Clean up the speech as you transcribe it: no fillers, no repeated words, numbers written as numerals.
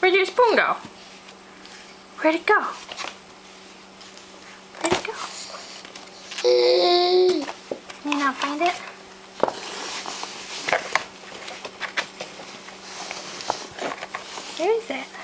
Where'd your spoon go? Where'd it go? Where'd it go? Can you not find it? Where is it?